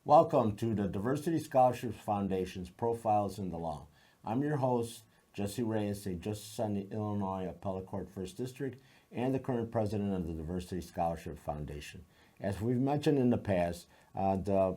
Welcome to the Diversity Scholarships Foundation's Profiles in the Law. I'm your host, Jesse Reyes, a justice on the Illinois Appellate Court First District and the current president of the Diversity Scholarship Foundation. As we've mentioned in the past, the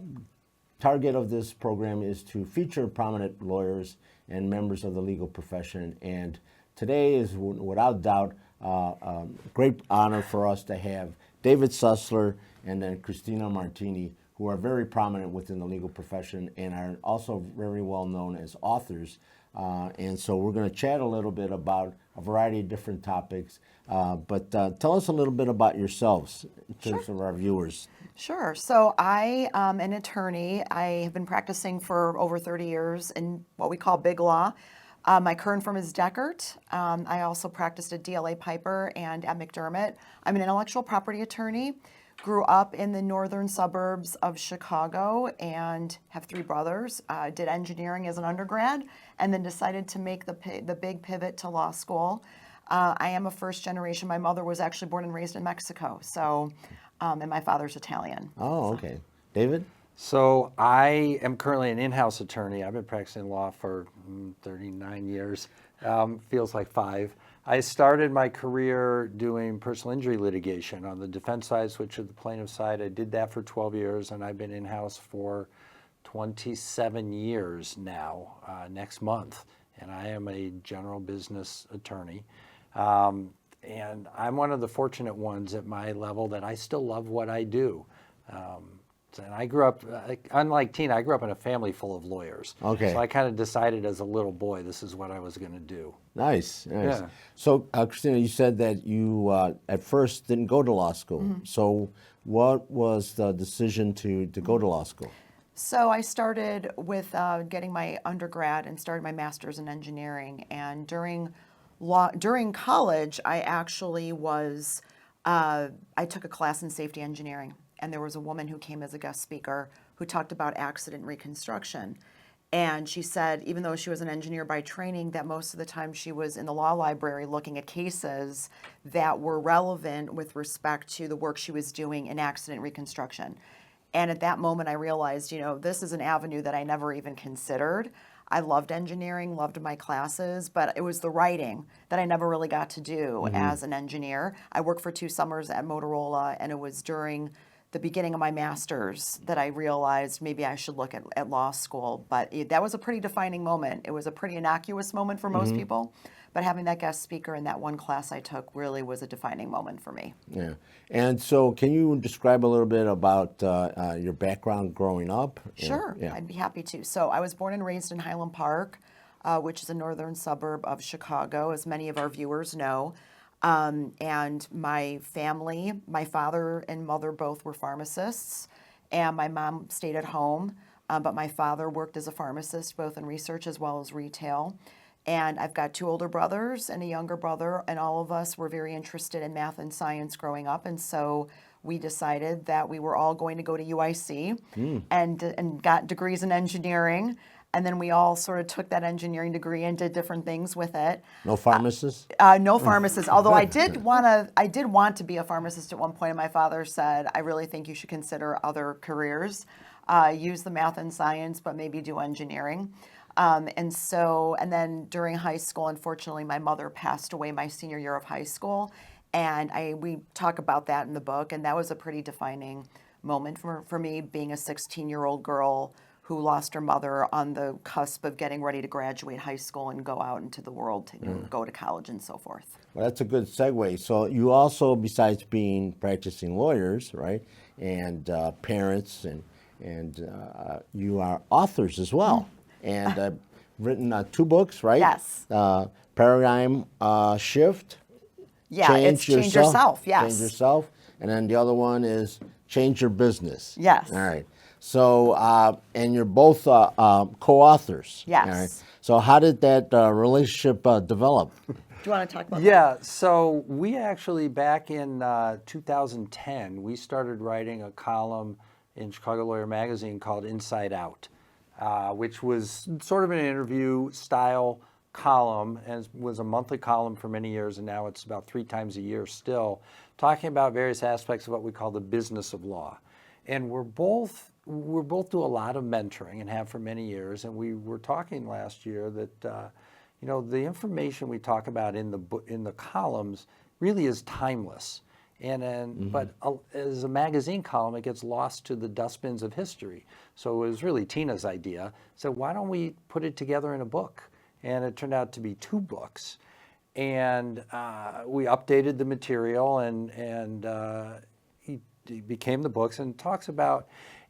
target of this program is to feature prominent lawyers and members of the legal profession. And today is, without doubt, a great honor for us to have David Susler and then Christina Martini, who are very prominent within the legal profession and are also very well known as authors. And so we're going to chat a little bit about a variety of different topics. But tell us a little bit about yourselves in terms of our viewers. Sure. So I am an attorney. I have been practicing for over 30 years in what we call big law. My current firm is Deckert. I also practiced at DLA Piper and at McDermott. I'm an intellectual property attorney. Grew up in the northern suburbs of Chicago and have three brothers. Did engineering as an undergrad and then decided to make the big pivot to law school. I am a first generation. My mother was actually born and raised in Mexico, so and my father's Italian. Oh, okay. David? So I am currently an in-house attorney. I've been practicing law for 39 years. Feels like 5. I started my career doing personal injury litigation on the defense side, switched to the plaintiff side. I did that for 12 years, and I've been in-house for 27 years now, next month. And I am a general business attorney. And I'm one of the fortunate ones at my level that I still love what I do. And I grew up, unlike Tina, I grew up in a family full of lawyers. Okay. So I kind of decided as a little boy, this is what I was going to do. Nice. Yeah. So, Christina, you said that you at first didn't go to law school. Mm-hmm. So what was the decision to go to law school? So I started with getting my undergrad and started my master's in engineering. And during college, I actually I took a class in safety engineering. And there was a woman who came as a guest speaker who talked about accident reconstruction. And she said, even though she was an engineer by training, that most of the time she was in the law library looking at cases that were relevant with respect to the work she was doing in accident reconstruction. And at that moment, I realized, this is an avenue that I never even considered. I loved engineering, loved my classes, but it was the writing that I never really got to do as an engineer. I worked for 2 summers at Motorola, and it was during the beginning of my master's that I realized maybe I should look at law school. But that was a pretty defining moment. It was a pretty innocuous moment for most people. But having that guest speaker in that one class I took really was a defining moment for me. Yeah. And so can you describe a little bit about your background growing up? Sure. Yeah. I'd be happy to. So I was born and raised in Highland Park, which is a northern suburb of Chicago, as many of our viewers know. And my family, my father and mother both were pharmacists, and my mom stayed at home, but my father worked as a pharmacist, both in research as well as retail. And I've got 2 older brothers and a younger brother, and all of us were very interested in math and science growing up, and so we decided that we were all going to go to UIC and got degrees in engineering. And then we all sort of took that engineering degree and did different things with it. No pharmacists? No pharmacists. Although I did want to be a pharmacist at one point. And my father said, "I really think you should consider other careers. Use the math and science, but maybe do engineering." And then during high school, unfortunately, my mother passed away my senior year of high school, and we talk about that in the book. And that was a pretty defining moment for me, being a 16-year-old girl who lost her mother on the cusp of getting ready to graduate high school and go out into the world to go to college and so forth. Well, that's a good segue. So you also, besides being practicing lawyers, right, and parents, and you are authors as well, and written 2 books, right? Yes. Paradigm Shift. Yeah, it's Change Yourself. Yes. Change Yourself, and then the other one is Change Your Business. Yes. All right. So, and you're both co-authors. Yes. All right. So how did that relationship develop? you want to talk about that? Yeah, so we actually, back in 2010, we started writing a column in Chicago Lawyer Magazine called Inside Out, which was sort of an interview style column, and was a monthly column for many years, and now it's about 3 times a year still, talking about various aspects of what we call the business of law. And we're both do a lot of mentoring and have for many years, and we were talking last year that the information we talk about in the columns really is timeless. But as a magazine column, it gets lost to the dustbins of history. So it was really Tina's idea. So why don't we put it together in a book? And it turned out to be 2 books. And we updated the material, and it became the books, and talks about,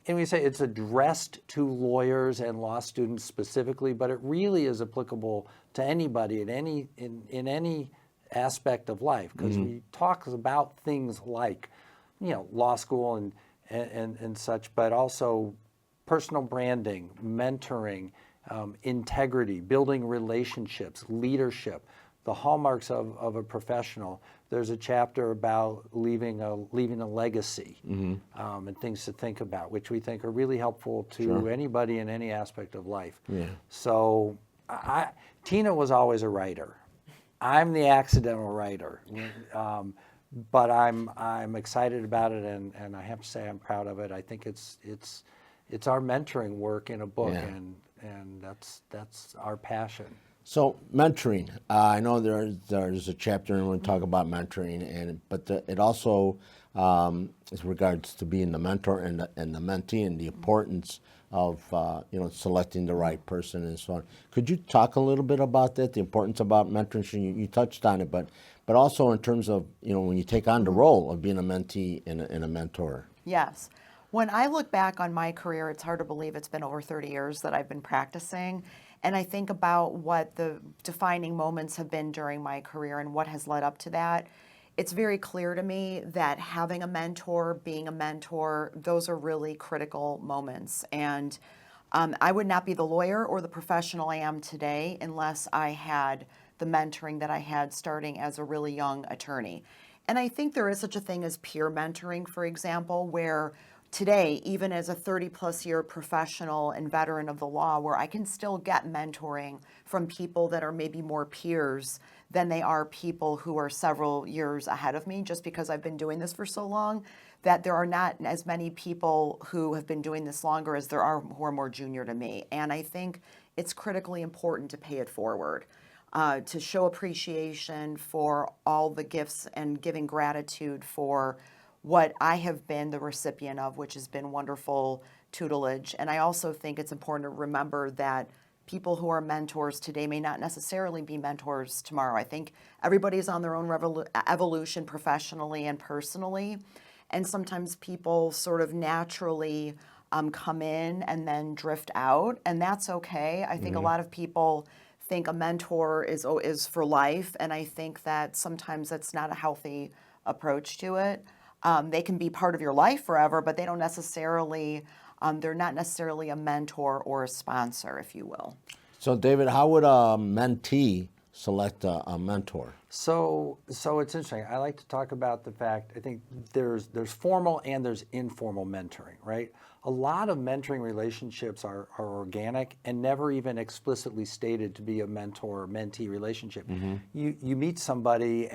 and we say it's addressed to lawyers and law students specifically, but it really is applicable to anybody in any aspect of life, because we talk about things like, law school and such, but also personal branding, mentoring, integrity, building relationships, leadership, the hallmarks of a professional. There's a chapter about leaving a legacy, and things to think about, which we think are really helpful to anybody in any aspect of life. Yeah. So Tina was always a writer. I'm the accidental writer, but I'm excited about it, and I have to say I'm proud of it. I think it's our mentoring work in a book, and that's our passion. So mentoring, I know there's a chapter and we talk about mentoring, but it also is regards to being the mentor and the mentee, and the importance of selecting the right person and so on. Could you talk a little bit about that, the importance about mentoring? You touched on it, but also in terms of when you take on the role of being a mentee and a mentor. Yes. When I look back on my career, it's hard to believe it's been over 30 years that I've been practicing. And I think about what the defining moments have been during my career and what has led up to that. It's very clear to me that having a mentor, being a mentor, those are really critical moments. And I would not be the lawyer or the professional I am today unless I had the mentoring that I had starting as a really young attorney. And I think there is such a thing as peer mentoring, for example, where today, even as a 30-plus year professional and veteran of the law, where I can still get mentoring from people that are maybe more peers than they are people who are several years ahead of me, just because I've been doing this for so long, that there are not as many people who have been doing this longer as there are who are more junior to me. And I think it's critically important to pay it forward, to show appreciation for all the gifts and giving gratitude for what I have been the recipient of, which has been wonderful tutelage. And I also think it's important to remember that people who are mentors today may not necessarily be mentors tomorrow. I think everybody's on their own evolution professionally and personally. And sometimes people sort of naturally come in and then drift out, and that's okay. I think a lot of people think a mentor is for life, and I think that sometimes that's not a healthy approach to it. They can be part of your life forever, but they don't necessarily, they're not necessarily a mentor or a sponsor, if you will. So David, how would a mentee select a mentor? So it's interesting. I like to talk about the fact, I think there's formal and there's informal mentoring, right? A lot of mentoring relationships are organic and never even explicitly stated to be a mentor-mentee relationship. You meet somebody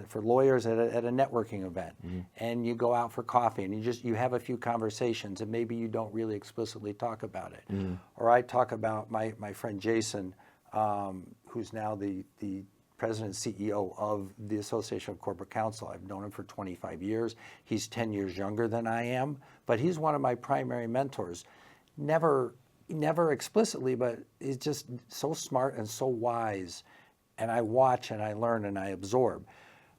for lawyers at a networking event, and you go out for coffee and you have a few conversations, and maybe you don't really explicitly talk about it. Or I talk about my friend Jason, who's now the president and CEO of the Association of Corporate Counsel. I've known him for 25 years. He's 10 years younger than I am, but he's one of my primary mentors. Never explicitly, but he's just so smart and so wise. And I watch and I learn and I absorb.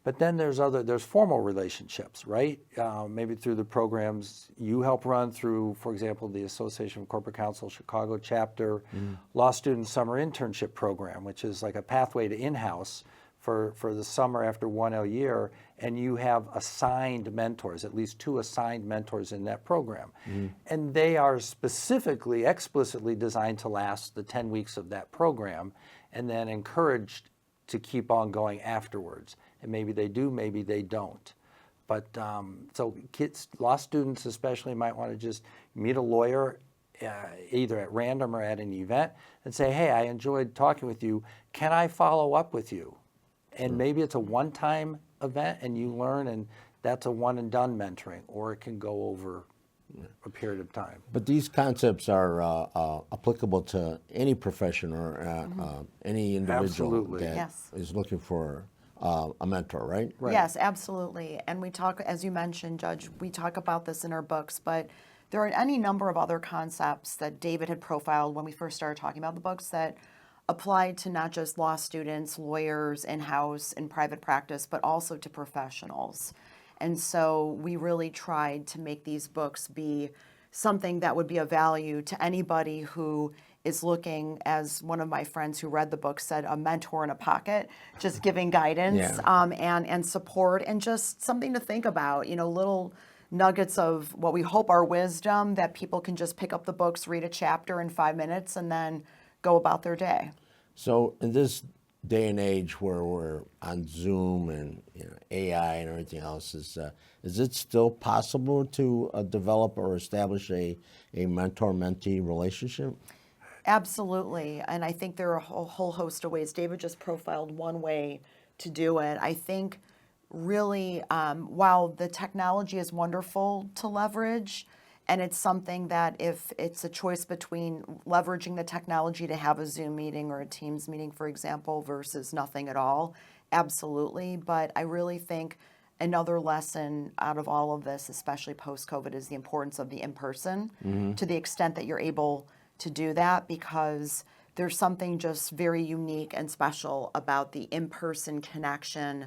But then there's formal relationships, right? Maybe through the programs you help run through, for example, the Association of Corporate Counsel Chicago chapter, Law Student Summer Internship Program, which is like a pathway to in-house for the summer after 1L year, and you have assigned mentors, at least 2 assigned mentors in that program. And they are explicitly designed to last the 10 weeks of that program, and then encouraged to keep on going afterwards. And maybe they do, maybe they don't. But so kids, law students especially, might want to just meet a lawyer either at random or at an event and say, hey, I enjoyed talking with you. Can I follow up with you? And maybe it's a one-time event and you learn, and that's a one and done mentoring, or it can go over a period of time. But these concepts are applicable to any profession or any individual Absolutely. that Yes. is looking for a mentor, right? Right. Yes, absolutely. And we talk, as you mentioned, Judge, we talk about this in our books, but there are any number of other concepts that David had profiled when we first started talking about the books that apply to not just law students, lawyers, in-house, in private practice, but also to professionals. And so we really tried to make these books be something that would be of value to anybody who is looking, as one of my friends who read the book said, a mentor in a pocket, just giving guidance and support, and just something to think about, little nuggets of what we hope are wisdom that people can just pick up the books, read a chapter in 5 minutes, and then go about their day. So in this day and age where we're on Zoom and AI and everything else, is it still possible to develop or establish a mentor-mentee relationship? Absolutely. And I think there are a whole host of ways. David just profiled one way to do it. I think really, while the technology is wonderful to leverage, and it's something that if it's a choice between leveraging the technology to have a Zoom meeting or a Teams meeting, for example, versus nothing at all, absolutely. But I really think another lesson out of all of this, especially post-COVID, is the importance of the in-person to the extent that you're able to do that, because there's something just very unique and special about the in-person connection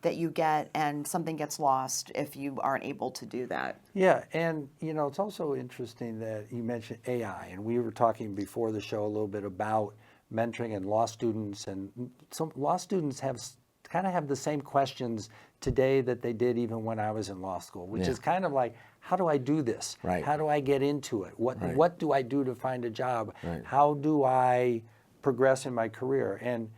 that you get, and something gets lost if you aren't able to do that. Yeah, and it's also interesting that you mentioned AI, and we were talking before the show a little bit about mentoring and law students, and some law students kind of have the same questions today that they did even when I was in law school, which is kind of like, how do I do this? Right. How do I get into it? What do I do to find a job? Right. How do I progress in my career? And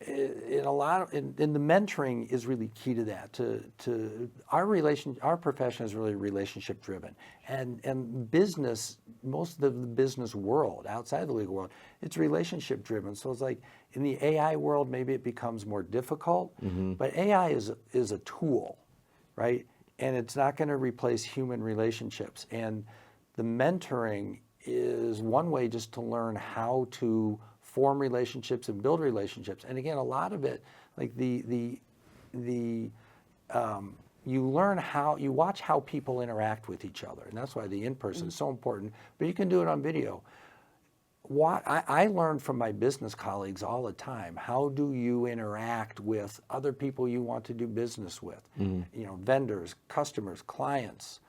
in the mentoring is really key to that. To our profession is really relationship driven, and business, most of the business world outside the legal world, it's relationship driven. So it's like in the AI world, maybe it becomes more difficult, but AI is a tool, right? And it's not going to replace human relationships. And the mentoring is one way just to learn how to form relationships and build relationships. And again, a lot of it, like you learn you watch how people interact with each other. And that's why the in-person is so important, but you can do it on video. I learn from my business colleagues all the time. How do you interact with other people you want to do business with? Vendors, customers, clients.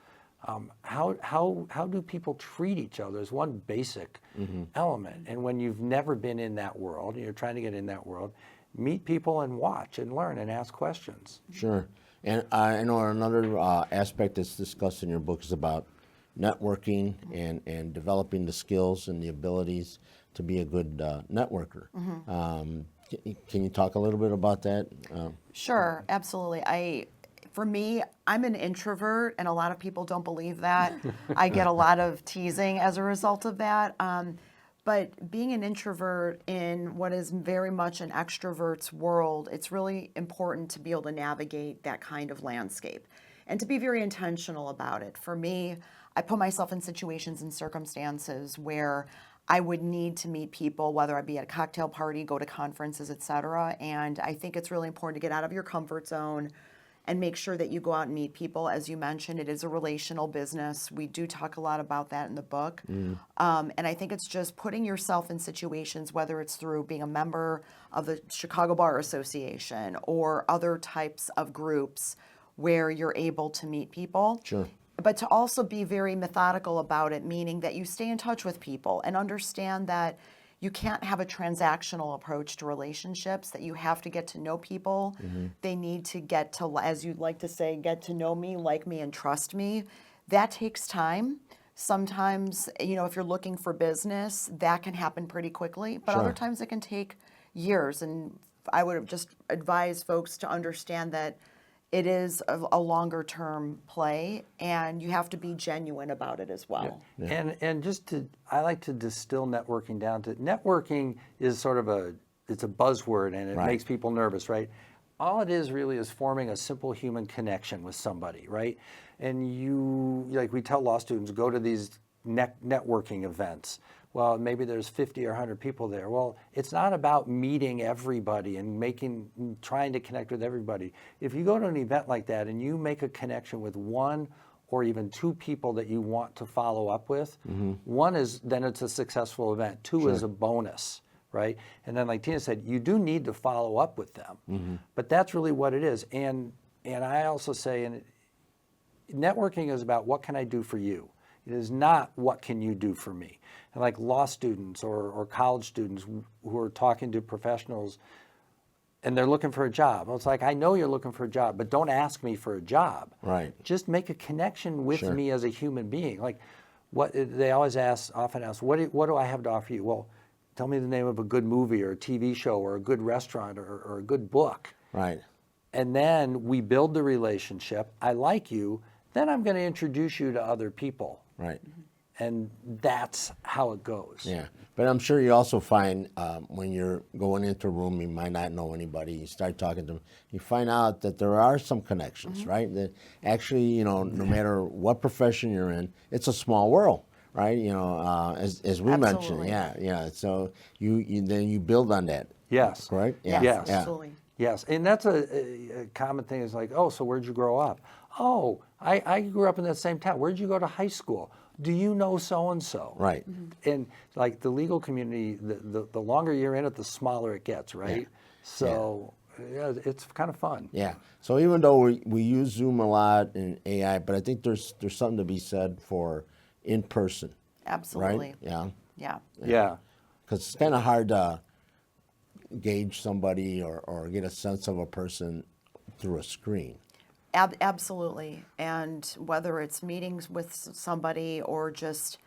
How do people treat each other is one basic element. And when you've never been in that world and you're trying to get in that world, meet people and watch and learn and ask questions. Sure. And I know another aspect that's discussed in your book is about networking and developing the skills and the abilities to be a good networker. Can you talk a little bit about that? Sure, absolutely. For me, I'm an introvert, and a lot of people don't believe that. I get a lot of teasing as a result of that. But being an introvert in what is very much an extrovert's world, it's really important to be able to navigate that kind of landscape and to be very intentional about it. For me, I put myself in situations and circumstances where I would need to meet people, whether I be at a cocktail party, go to conferences, et cetera. And I think it's really important to get out of your comfort zone and make sure that you go out and meet people. As you mentioned, it is a relational business. We do talk a lot about that in the book. And I think it's just putting yourself in situations, whether it's through being a member of the Chicago Bar Association or other types of groups where you're able to meet people. Sure. But to also be very methodical about it, meaning that you stay in touch with people and understand that you can't have a transactional approach to relationships, that you have to get to know people. They need to get to, as you'd like to say, get to know me, like me, and trust me. That takes time. Sometimes, if you're looking for business, that can happen pretty quickly. But Sure. other times it can take years. And I would just advise folks to understand that it is a longer term play, and you have to be genuine about it as well. And I like to distill networking down to, networking is sort of it's a buzzword, and it makes people nervous, right? All it is really is forming a simple human connection with somebody, right? And like we tell law students, go to these networking events. Well, maybe there's 50 or 100 people there. Well, it's not about meeting everybody and trying to connect with everybody. If you go to an event like that and you make a connection with one or even two people that you want to follow up with, one is, then it's a successful event. Two is a bonus, right? And then like Tina said, you do need to follow up with them. But that's really what it is. And I also say, networking is about what can I do for you? It is not what can you do for me. And like law students or college students who are talking to professionals and they're looking for a job. Well, it's like, I know you're looking for a job, but don't ask me for a job. Right. Just make a connection with me as a human being. Like what they often ask, what do I have to offer you? Well, tell me the name of a good movie or a TV show or a good restaurant or a good book. Right. And then we build the relationship. I like you. Then I'm going to introduce you to other people. Right. And that's how it goes. Yeah, but I'm sure you also find when you're going into a room, you might not know anybody. You start talking to them, you find out that there are some connections, right? That actually, no matter what profession you're in, it's a small world, right? As we mentioned, yeah. So you build on that. Yes. Right. Yes, Yes. absolutely. Yes, and that's a common thing. Is like, oh, so where'd you grow up? Oh, I grew up in that same town. Where'd you go to high school? Do you know so-and-so? Right. And like the legal community, the longer you're in it, the smaller it gets, right? So yeah, it's kind of fun. Yeah. So even though we use Zoom a lot and AI, but I think there's something to be said for in person. Absolutely. Right? Yeah. Yeah. Because it's kind of hard to gauge somebody or get a sense of a person through a screen. Absolutely. And whether it's meetings with somebody or just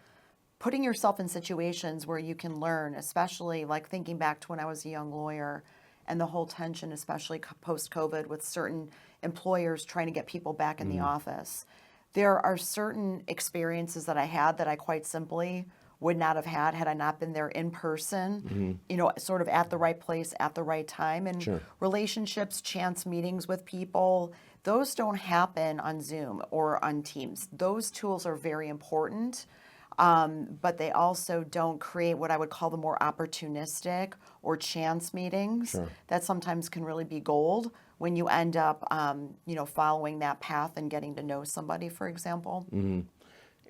putting yourself in situations where you can learn, especially like thinking back to when I was a young lawyer and the whole tension, especially post-COVID with certain employers trying to get people back in the office. There are certain experiences that I had that I quite simply would not have had I not been there in person, sort of at the right place at the right time. And relationships, chance meetings with people, those don't happen on Zoom or on Teams. Those tools are very important, but they also don't create what I would call the more opportunistic or chance meetings that sometimes can really be gold when you end up, following that path and getting to know somebody, for example.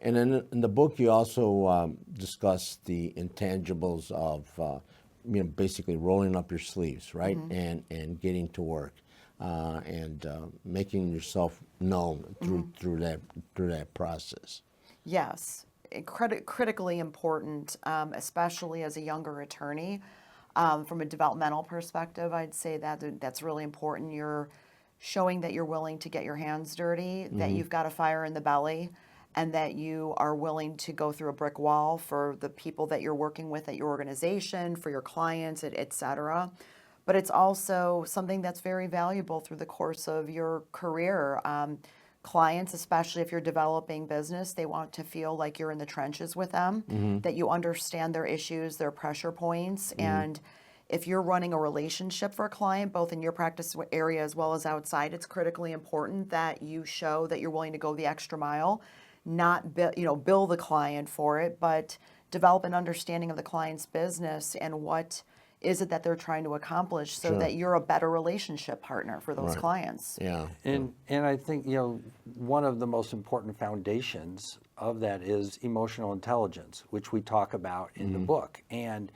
And then in the book, you also discuss the intangibles of, basically rolling up your sleeves, right, and getting to work, and making yourself known through that process. Yes, critically important, especially as a younger attorney. From a developmental perspective, I'd say that's really important. You're showing that you're willing to get your hands dirty, that you've got a fire in the belly, and that you are willing to go through a brick wall for the people that you're working with at your organization, for your clients, et cetera. But it's also something that's very valuable through the course of your career. Clients, especially if you're developing business, they want to feel like you're in the trenches with them, that you understand their issues, their pressure points. And if you're running a relationship for a client, both in your practice area as well as outside, it's critically important that you show that you're willing to go the extra mile, not bill the client for it, but develop an understanding of the client's business and what is it that they're trying to accomplish so that you're a better relationship partner for those clients. Yeah. And I think, one of the most important foundations of that is emotional intelligence, which we talk about in the book. And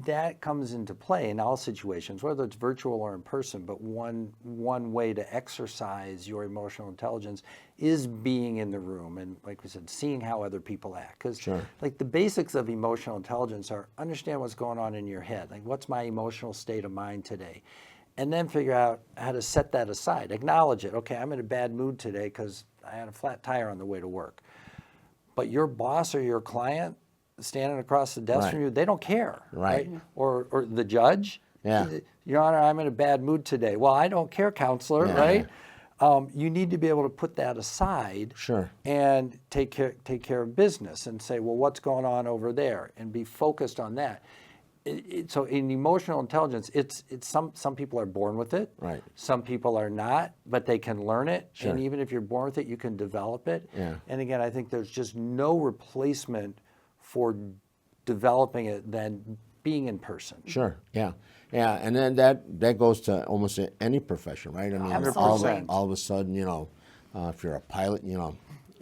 that comes into play in all situations, whether it's virtual or in person. But one way to exercise your emotional intelligence is being in the room and, like we said, seeing how other people act. Because like the basics of emotional intelligence are understand what's going on in your head. Like, what's my emotional state of mind today? And then figure out how to set that aside. Acknowledge it. Okay, I'm in a bad mood today because I had a flat tire on the way to work. But your boss or your client standing across the desk from you, they don't care, right? Or the judge, Yeah. Your Honor, I'm in a bad mood today. Well, I don't care, counselor, Yeah. right? You need to be able to put that aside Sure. and take care of business and say, well, what's going on over there, and be focused on that. So in emotional intelligence, it's some people are born with it. Right. Some people are not, but they can learn it. Sure. And even if you're born with it, you can develop it. Yeah. And again, I think there's just no replacement for developing it than being in person. Sure. Yeah. Yeah. And then that goes to almost any profession, right? I mean, Absolutely. all of a sudden, if you're a pilot,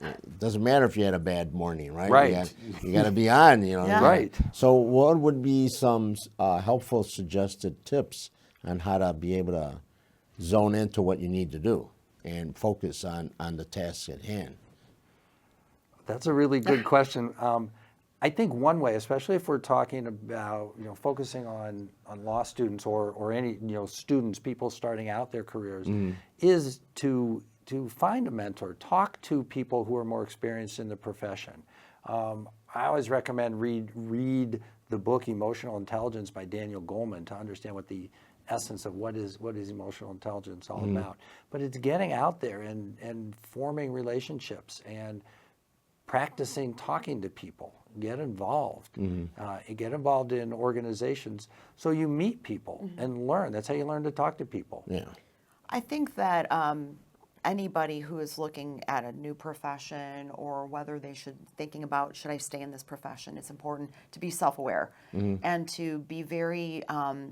it doesn't matter if you had a bad morning, right? Right. You got to be on, Yeah. Right. So what would be some helpful suggested tips on how to be able to zone into what you need to do and focus on the tasks at hand? That's a really good question. I think one way, especially if we're talking about focusing on law students or any students, people starting out their careers, is to find a mentor, talk to people who are more experienced in the profession. I always recommend read the book Emotional Intelligence by Daniel Goleman to understand what the essence of what is emotional intelligence all about. But it's getting out there and forming relationships and practicing talking to people. Get involved. Get involved in organizations so you meet people and learn. That's how you learn to talk to people. Yeah. I think that anybody who is looking at a new profession or whether they thinking about should I stay in this profession, it's important to be self-aware and to be very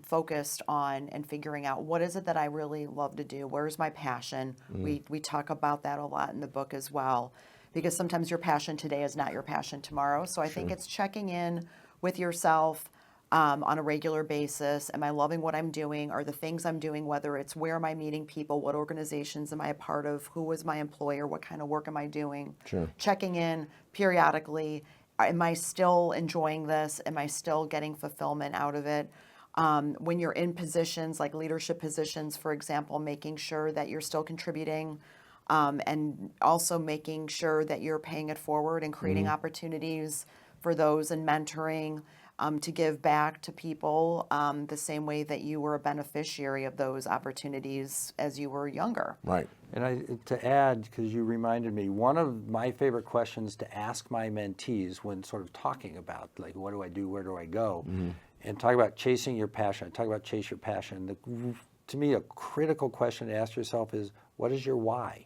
focused on and figuring out what is it that I really love to do. Where's my passion? We talk about that a lot in the book as well, because sometimes your passion today is not your passion tomorrow. So I think it's checking in with yourself on a regular basis. Am I loving what I'm doing? Are the things I'm doing, whether it's where am I meeting people, what organizations am I a part of, who is my employer, what kind of work am I doing? Sure. Checking in periodically. Am I still enjoying this? Am I still getting fulfillment out of it? When you're in positions like leadership positions, for example, making sure that you're still contributing and also making sure that you're paying it forward and creating opportunities for those and mentoring to give back to people the same way that you were a beneficiary of those opportunities as you were younger. Right. And to add, because you reminded me, one of my favorite questions to ask my mentees when sort of talking about, like, what do I do, where do I go, and talk about chasing your passion, talk about chase your passion. To me, a critical question to ask yourself is, what is your why?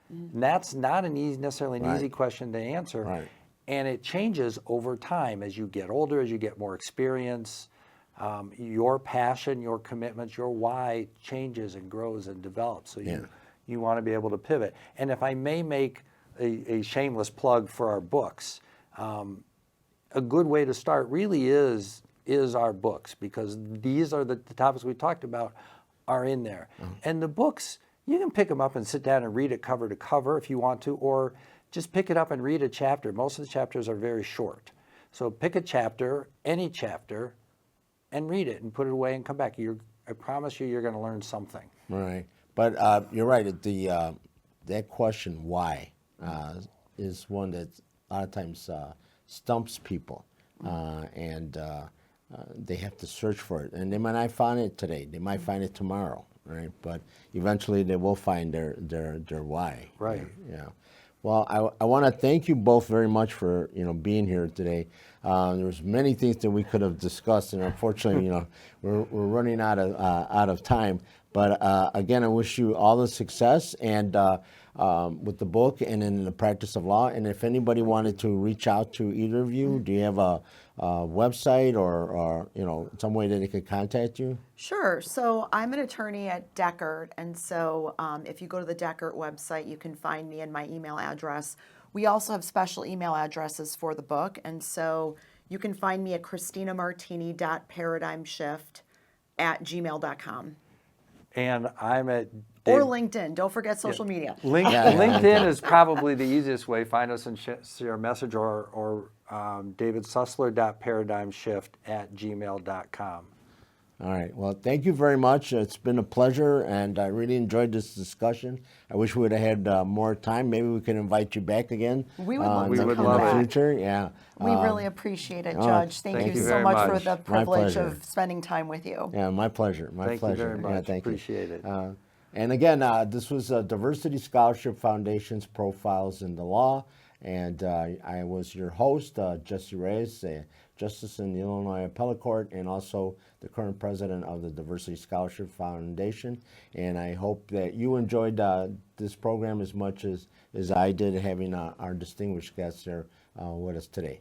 And that's not necessarily an easy question to answer. Right. And it changes over time as you get older, as you get more experience. Your passion, your commitments, your why changes and grows and develops. So you want to be able to pivot. And if I may make a shameless plug for our books, a good way to start really is our books, because these are the topics we talked about are in there. And the books, you can pick them up and sit down and read it cover to cover if you want to, or just pick it up and read a chapter. Most of the chapters are very short. So pick a chapter, any chapter, and read it and put it away and come back. I promise you're going to learn something. Right. But you're right. That question, why, is one that a lot of times stumps people. And they have to search for it. And they might not find it today. They might find it tomorrow. Right. But eventually they will find their why. Right. Yeah. Well, I want to thank you both very much for being here today. There's many things that we could have discussed, and unfortunately, we're running out of time. But again, I wish you all the success and with the book and in the practice of law. And if anybody wanted to reach out to either of you, do you have a website or some way that they could contact you? Sure. So I'm an attorney at Deckert, and so if you go to the Deckert website, you can find me and my email address. We also have special email addresses for the book, and so you can find me at christinamartini.paradigmshift@gmail.com. And I'm at Or LinkedIn. Don't forget social media. LinkedIn is probably the easiest way. Find us and share a message, or davidsusler.paradigmshift@gmail.com. All right. Well, thank you very much. It's been a pleasure, and I really enjoyed this discussion. I wish we would have had more time. Maybe we can invite you back again. We would love We to would come love back. it. Future. Yeah. We really appreciate it, oh, Judge. Thank thank you you so very much for much. the My privilege pleasure. of spending time with you. Yeah, my pleasure. My Thank you pleasure. very Yeah, much. thank Appreciate you. it. And again, this was Diversity Scholarship Foundation's Profiles in the Law, and I was your host, Jesse Reyes, Justice in the Illinois Appellate Court, and also the current president of the Diversity Scholarship Foundation. And I hope that you enjoyed this program as much as I did, having our distinguished guests here with us today.